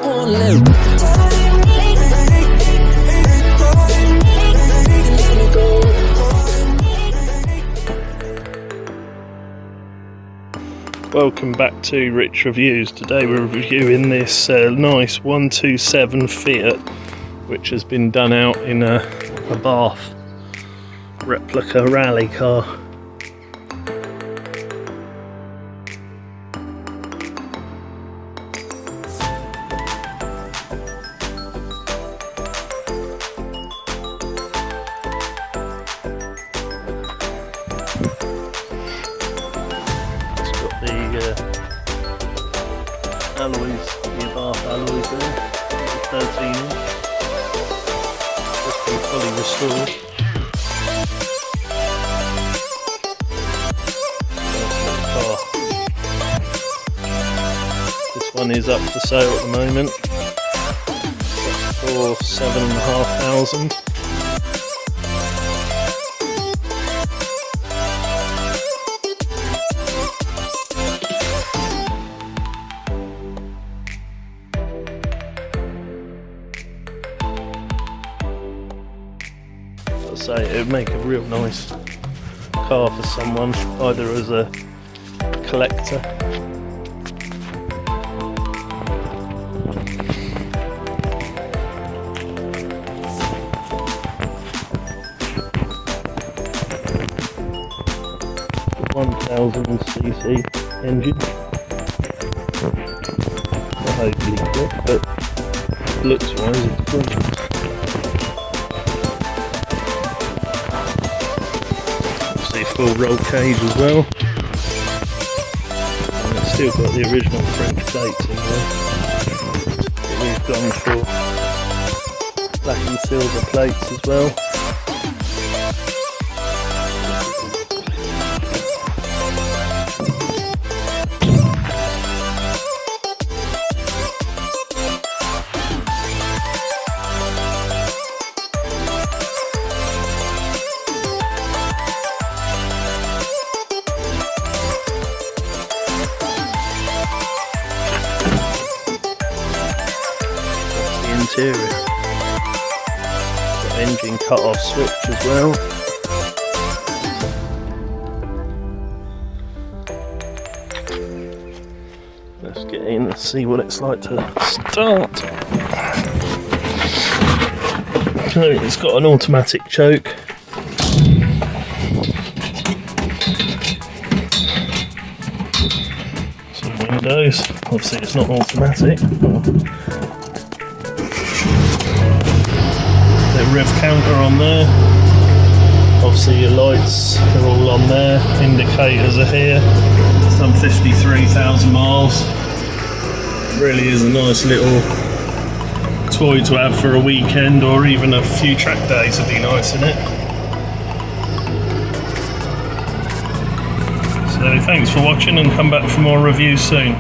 won't let go. Welcome back to Rich Reviews. Today we're reviewing this nice 127 Fiat, which has been done out in a Abarth replica rally car. The alloys, the Abarth alloys there, the 13 inch, just been fully restored. This one is up for sale at the moment for £7,500. So it would make a real nice car for someone, either as a collector with 1000cc engine, not overly quick, but looks wise it's gorgeous. Full roll cage as well, and it's still got the original French plates in there, but we've gone for black and silver plates as well. Interior. Got engine cut off switch as well. Let's get in and see what it's like to start. So it's got an automatic choke. Some windows. Obviously it's not automatic. Rev counter on there, obviously your lights are all on there, indicators are here, some 53,000 miles. Really is a nice little toy to have for a weekend, or even a few track days would be nice in it. So thanks for watching, and come back for more reviews soon.